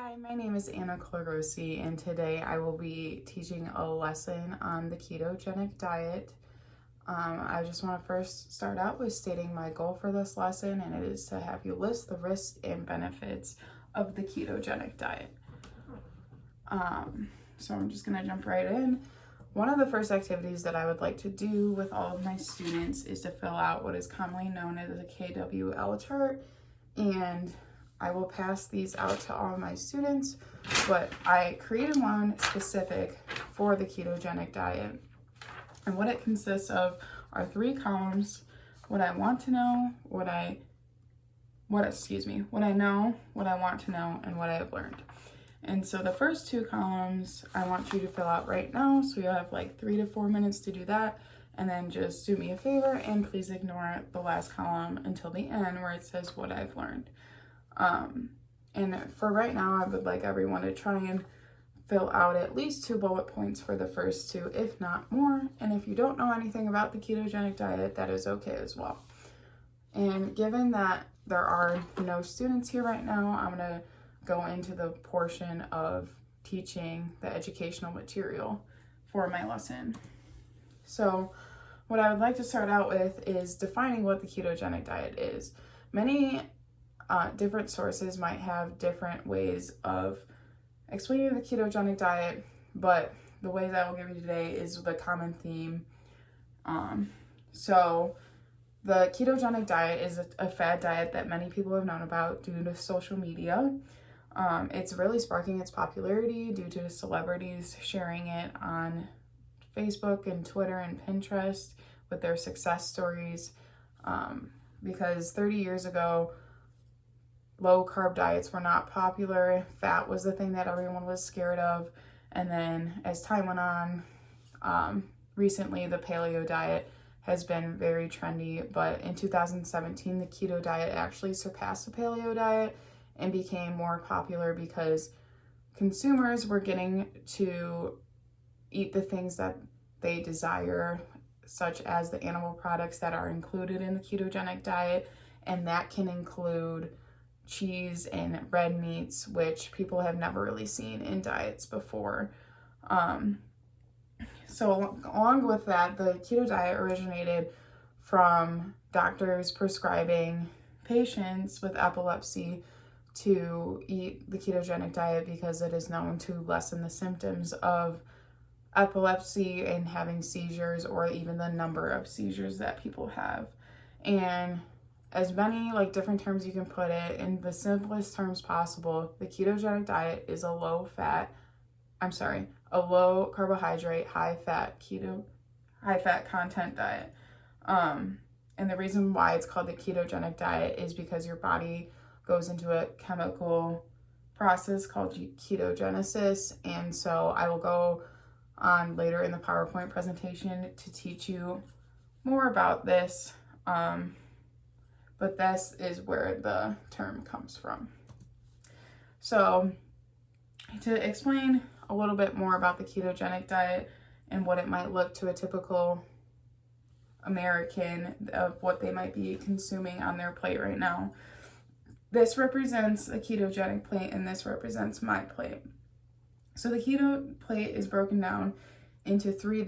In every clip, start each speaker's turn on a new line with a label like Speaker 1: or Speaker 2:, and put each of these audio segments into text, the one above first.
Speaker 1: Hi, my name is Anna Clorosi, and today I will be teaching a lesson on the ketogenic diet. I just want to first start out with stating my goal for this lesson, and it is to have you list the risks and benefits of the ketogenic diet. So I'm just going to jump right in. One of the first activities that I would like to do with all of my students is to fill out what is commonly known as a KWL chart, and I will pass these out to all of my students, but I created one specific for the ketogenic diet. And what it consists of are 3 columns: what I want to know, what I know, what I want to know, and what I have learned. And so the first 2 columns I want you to fill out right now. So you'll have like 3 to 4 minutes to do that. And then just do me a favor and please ignore the last column until the end where it says what I've learned. And for right now, I would like everyone to try and fill out at least 2 bullet points for the first 2, if not more. And if you don't know anything about the ketogenic diet, that is okay as well. And given that there are no students here right now, I'm going to go into the portion of teaching the educational material for my lesson. So what I would like to start out with is defining what the ketogenic diet is. Many different sources might have different ways of explaining the ketogenic diet, but the way that I will give you today is the common theme. So the ketogenic diet is a fad diet that many people have known about due to social media. It's really sparking its popularity due to celebrities sharing it on Facebook and Twitter and Pinterest with their success stories. Because 30 years ago, low carb diets were not popular. Fat was the thing that everyone was scared of. And then as time went on, recently the paleo diet has been very trendy. But in 2017, the keto diet actually surpassed the paleo diet and became more popular because consumers were getting to eat the things that they desire, such as the animal products that are included in the ketogenic diet. And that can include cheese and red meats, which people have never really seen in diets before. So along with that, the keto diet originated from doctors prescribing patients with epilepsy to eat the ketogenic diet because it is known to lessen the symptoms of epilepsy and having seizures, or even the number of seizures that people have. And as many different terms you can put it in the simplest terms possible, the ketogenic diet is a low carbohydrate, high fat content diet. And the reason why it's called the ketogenic diet is because your body goes into a chemical process called ketogenesis. And so I will go on later in the PowerPoint presentation to teach you more about this. But this is where the term comes from. So to explain a little bit more about the ketogenic diet and what it might look to a typical American of what they might be consuming on their plate right now. This represents a ketogenic plate and this represents my plate. So the keto plate is broken down into three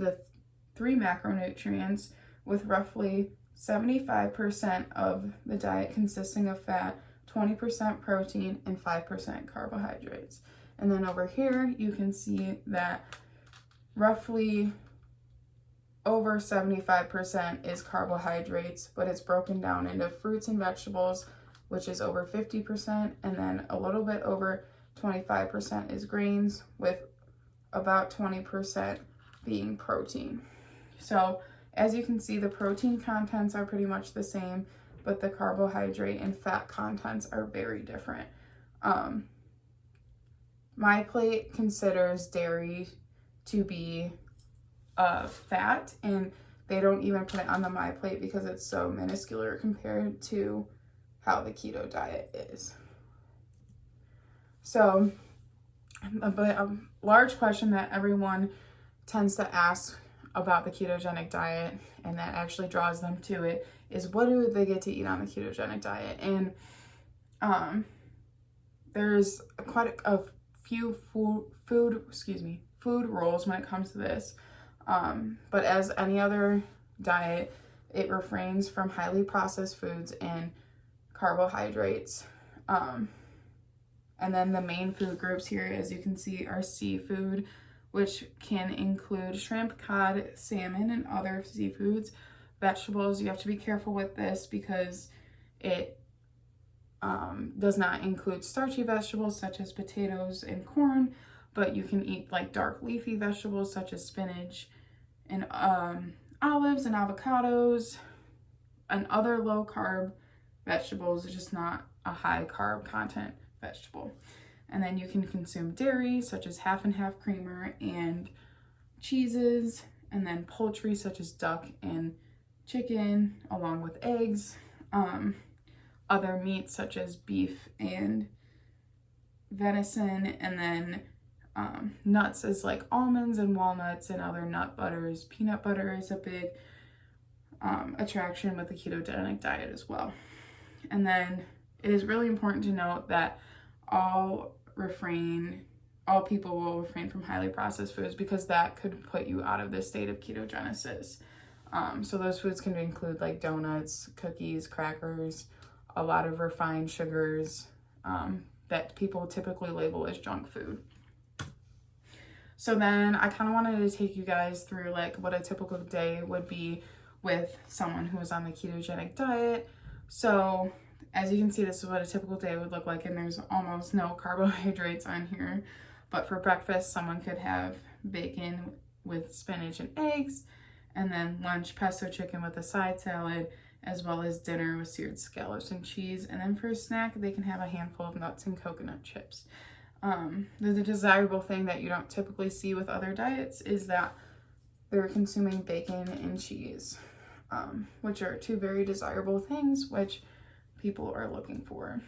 Speaker 1: macronutrients, with roughly 75% of the diet consisting of fat, 20% protein, and 5% carbohydrates. And then over here, you can see that roughly over 75% is carbohydrates, but it's broken down into fruits and vegetables, which is over 50%, and then a little bit over 25% is grains, with about 20% being protein. So as you can see, the protein contents are pretty much the same, but the carbohydrate and fat contents are very different. My plate considers dairy to be fat, and they don't even put it on the My Plate because it's so minuscule compared to how the keto diet is. So a large question that everyone tends to ask about the ketogenic diet, and that actually draws them to it, is what do they get to eat on the ketogenic diet? And there's quite a few food rules when it comes to this. But as any other diet, it refrains from highly processed foods and carbohydrates. And then the main food groups here, as you can see, are seafood, which can include shrimp, cod, salmon, and other seafoods. Vegetables, you have to be careful with this because it does not include starchy vegetables such as potatoes and corn, but you can eat like dark leafy vegetables such as spinach and olives and avocados and other low carb vegetables, just not a high carb content vegetable. And then you can consume dairy such as half and half creamer and cheeses, and then poultry such as duck and chicken along with eggs. Other meats such as beef and venison, and then nuts is like almonds and walnuts and other nut butters. Peanut butter is a big attraction with the ketogenic diet as well. And then it is really important to note that all people will refrain from highly processed foods because that could put you out of the state of ketogenesis. So those foods can include like donuts, cookies, crackers, a lot of refined sugars that people typically label as junk food. So then I kind of wanted to take you guys through like what a typical day would be with someone who is on the ketogenic diet. So as you can see, this is what a typical day would look like, and there's almost no carbohydrates on here. But for breakfast, someone could have bacon with spinach and eggs, and then lunch, pesto chicken with a side salad, as well as dinner with seared scallops and cheese. And then for a snack, they can have a handful of nuts and coconut chips. The desirable thing that you don't typically see with other diets is that they're consuming bacon and cheese, which are two very desirable things, which people are looking for.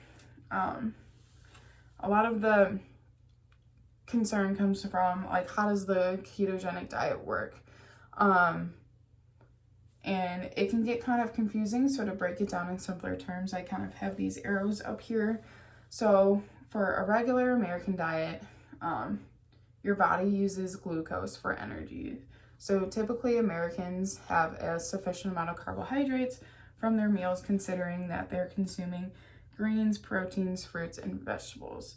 Speaker 1: A lot of the concern comes from like, how does the ketogenic diet work? And it can get kind of confusing. So to break it down in simpler terms, I kind of have these arrows up here. So for a regular American diet, your body uses glucose for energy. So typically Americans have a sufficient amount of carbohydrates from their meals, considering that they're consuming greens, proteins, fruits, and vegetables.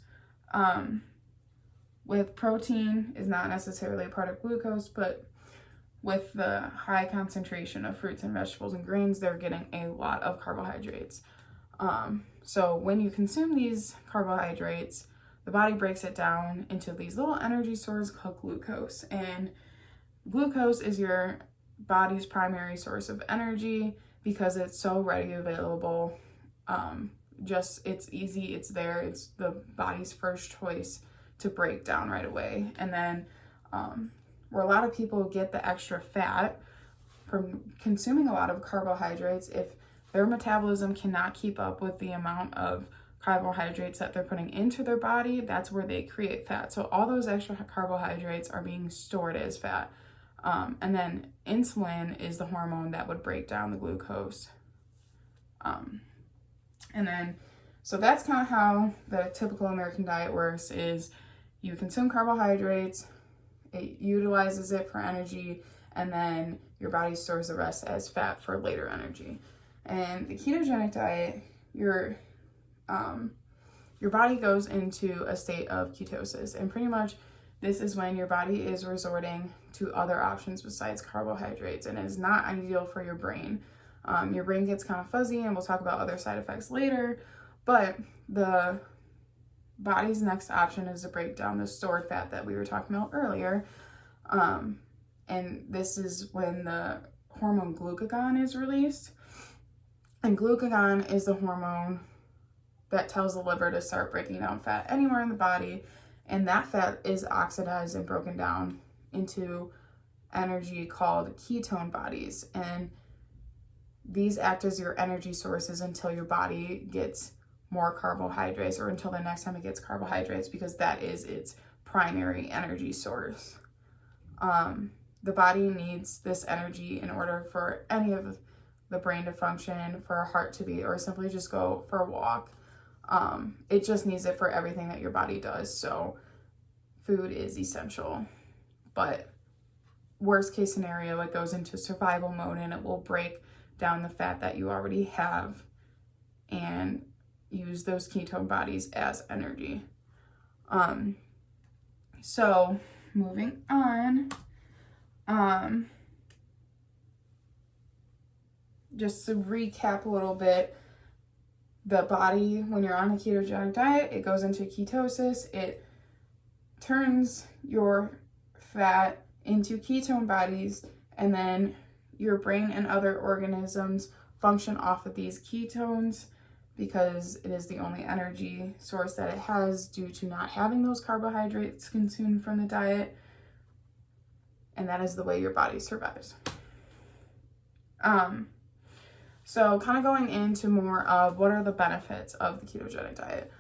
Speaker 1: With protein is not necessarily a part of glucose, but with the high concentration of fruits and vegetables and grains, they're getting a lot of carbohydrates. So when you consume these carbohydrates, the body breaks it down into these little energy stores called glucose. And glucose is your body's primary source of energy because it's so readily available. It's easy, it's there, it's the body's first choice to break down right away. And then where a lot of people get the extra fat from consuming a lot of carbohydrates, if their metabolism cannot keep up with the amount of carbohydrates that they're putting into their body, that's where they create fat. So all those extra carbohydrates are being stored as fat. And then insulin is the hormone that would break down the glucose. So that's kind of how the typical American diet works, is you consume carbohydrates, it utilizes it for energy, and then your body stores the rest as fat for later energy. And the ketogenic diet, your body goes into a state of ketosis, and pretty much this is when your body is resorting to other options besides carbohydrates, and is not ideal for your brain. Your brain gets kind of fuzzy, and we'll talk about other side effects later, but the body's next option is to break down the stored fat that we were talking about earlier. And this is when the hormone glucagon is released. And glucagon is the hormone that tells the liver to start breaking down fat anywhere in the body. And that fat is oxidized and broken down into energy called ketone bodies. And these act as your energy sources until your body gets more carbohydrates, or until the next time it gets carbohydrates, because that is its primary energy source. The body needs this energy in order for any of the brain to function, for a heart to beat, or simply just go for a walk. It just needs it for everything that your body does. So food is essential. But worst case scenario, it goes into survival mode and it will break down the fat that you already have and use those ketone bodies as energy. So moving on, just to recap a little bit, the body, when you're on a ketogenic diet, it goes into ketosis. It turns your fat into ketone bodies, and then your brain and other organisms function off of these ketones because it is the only energy source that it has due to not having those carbohydrates consumed from the diet. And that is the way your body survives. So kind of going into more of what are the benefits of the ketogenic diet.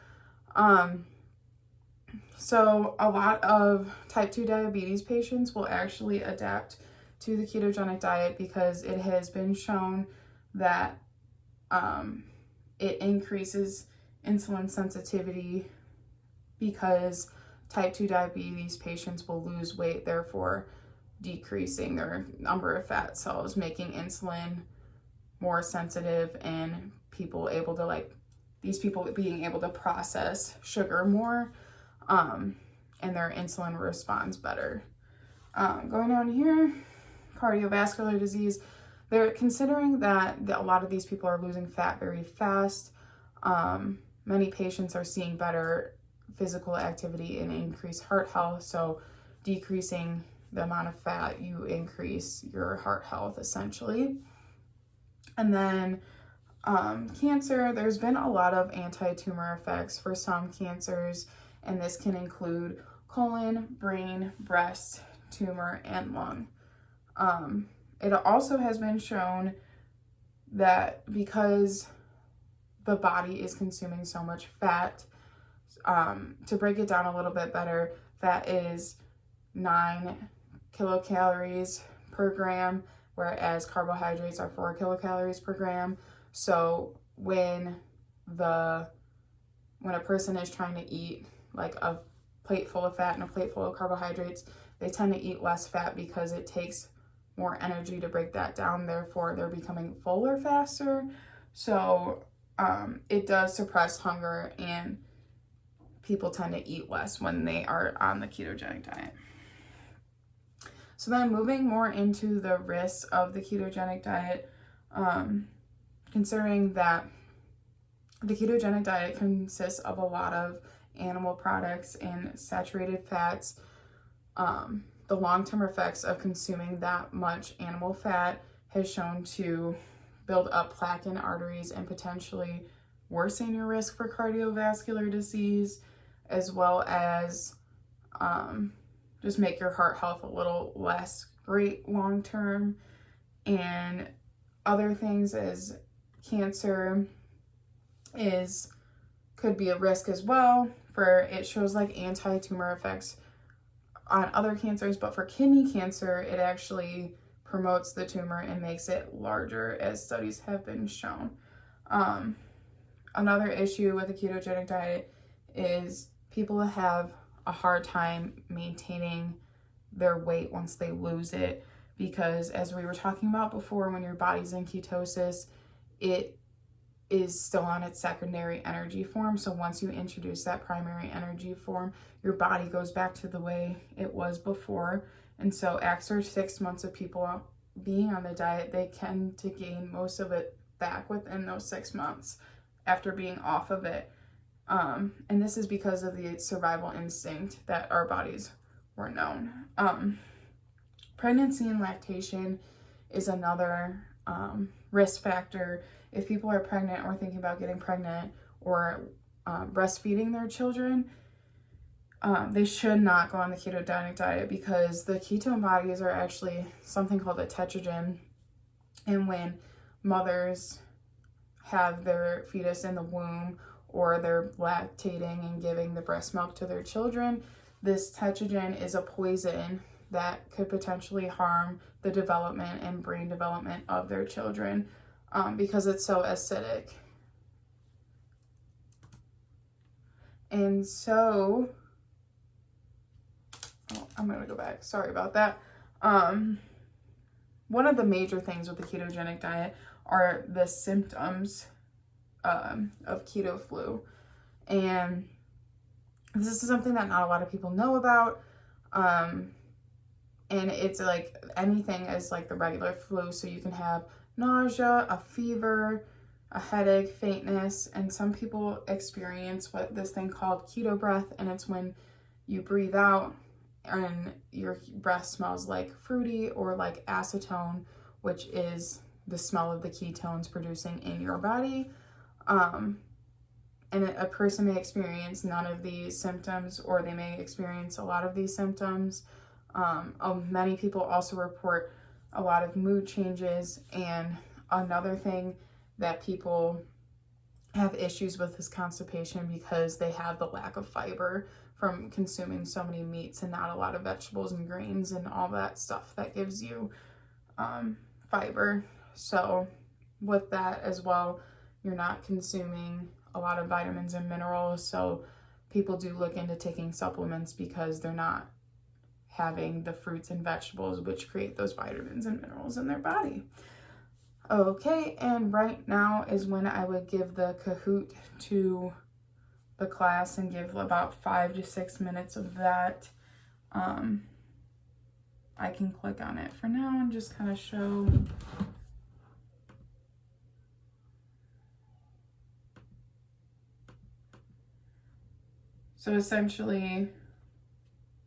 Speaker 1: So a lot of type 2 diabetes patients will actually adapt to the ketogenic diet because it has been shown that it increases insulin sensitivity because type 2 diabetes patients will lose weight, therefore decreasing their number of fat cells, making insulin more sensitive and people able to these people being able to process sugar more, and their insulin responds better. Going on here, cardiovascular disease. They're considering that a lot of these people are losing fat very fast. Many patients are seeing better physical activity and increased heart health. So decreasing the amount of fat, you increase your heart health essentially. And then cancer, there's been a lot of anti-tumor effects for some cancers, and this can include colon, brain, breast, tumor, and lung. It also has been shown that because the body is consuming so much fat, to break it down a little bit better, fat is 9 kilocalories per gram, whereas carbohydrates are 4 kilocalories per gram. So when a person is trying to eat like a plate full of fat and a plate full of carbohydrates, they tend to eat less fat because it takes more energy to break that down. Therefore, they're becoming fuller faster. So it does suppress hunger, and people tend to eat less when they are on the ketogenic diet. So then moving more into the risks of the ketogenic diet, considering that the ketogenic diet consists of a lot of animal products and saturated fats, the long-term effects of consuming that much animal fat has shown to build up plaque in arteries and potentially worsen your risk for cardiovascular disease, as well as just make your heart health a little less great long-term. And other things as cancer could be a risk as well. It shows like anti-tumor effects on other cancers, but for kidney cancer, it actually promotes the tumor and makes it larger, as studies have been shown. Another issue with the ketogenic diet is people have a hard time maintaining their weight once they lose it, because as we were talking about before, when your body's in ketosis, it is still on its secondary energy form. So once you introduce that primary energy form, your body goes back to the way it was before. And so after 6 months of people being on the diet, they tend to gain most of it back within those 6 months after being off of it. And this is because of the survival instinct that our bodies were known. Pregnancy and lactation is another risk factor. If people are pregnant or thinking about getting pregnant or breastfeeding their children, they should not go on the ketogenic diet, because the ketone bodies are actually something called a tetragen. And when mothers have their fetus in the womb, or they're lactating and giving the breast milk to their children, this tetragen is a poison that could potentially harm the development and brain development of their children, because it's so acidic. And so, oh, I'm gonna go back, sorry about that. One of the major things with the ketogenic diet are the symptoms of keto flu. And this is something that not a lot of people know about. And it's like anything is like the regular flu. So you can have nausea, a fever, a headache, faintness, and some people experience what this thing called keto breath, and it's when you breathe out and your breath smells like fruity or like acetone, which is the smell of the ketones producing in your body. And a person may experience none of these symptoms, or they may experience a lot of these symptoms. Many people also report a lot of mood changes, and another thing that people have issues with is constipation, because they have the lack of fiber from consuming so many meats and not a lot of vegetables and grains and all that stuff that gives you fiber. So with that as well, you're not consuming a lot of vitamins and minerals. So people do look into taking supplements because they're not having the fruits and vegetables which create those vitamins and minerals in their body. Okay, and right now is when I would give the Kahoot to the class and give about 5 to 6 minutes of that. I can click on it for now and just kind of show. So essentially,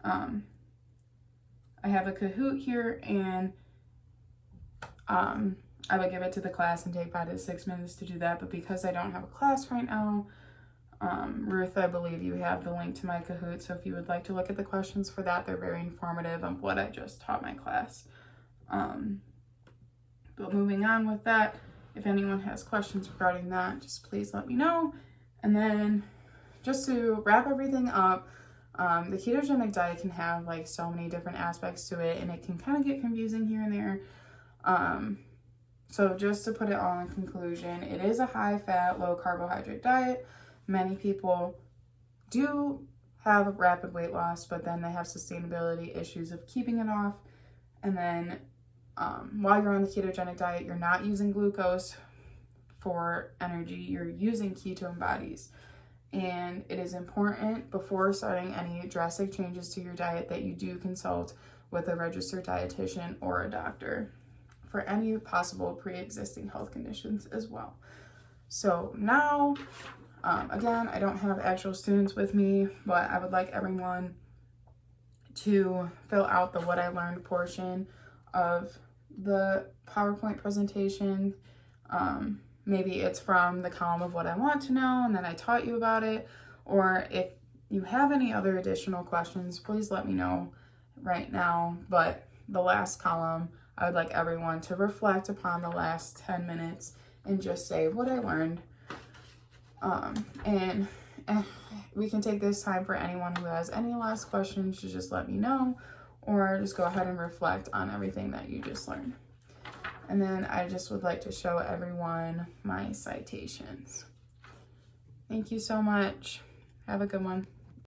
Speaker 1: I have a Kahoot here, and I would give it to the class and take 5 to 6 minutes to do that. But because I don't have a class right now, Ruth, I believe you have the link to my Kahoot. So if you would like to look at the questions for that, they're very informative of what I just taught my class. But moving on with that, if anyone has questions regarding that, just please let me know. And then just to wrap everything up, the ketogenic diet can have like so many different aspects to it, and it can kind of get confusing here and there. So just to put it all in conclusion, it is a high fat, low carbohydrate diet. Many people do have rapid weight loss, but then they have sustainability issues of keeping it off. And then while you're on the ketogenic diet, you're not using glucose for energy, you're using ketone bodies. And it is important before starting any drastic changes to your diet that you do consult with a registered dietitian or a doctor for any possible pre-existing health conditions as well. So now, again, I don't have actual students with me, but I would like everyone to fill out the what I learned portion of the PowerPoint presentation. Maybe it's from the column of what I want to know, and then I taught you about it. Or if you have any other additional questions, please let me know right now. But the last column, I would like everyone to reflect upon the last 10 minutes and just say what I learned. And we can take this time for anyone who has any last questions to just let me know, or just go ahead and reflect on everything that you just learned. And then I just would like to show everyone my citations. Thank you so much. Have a good one.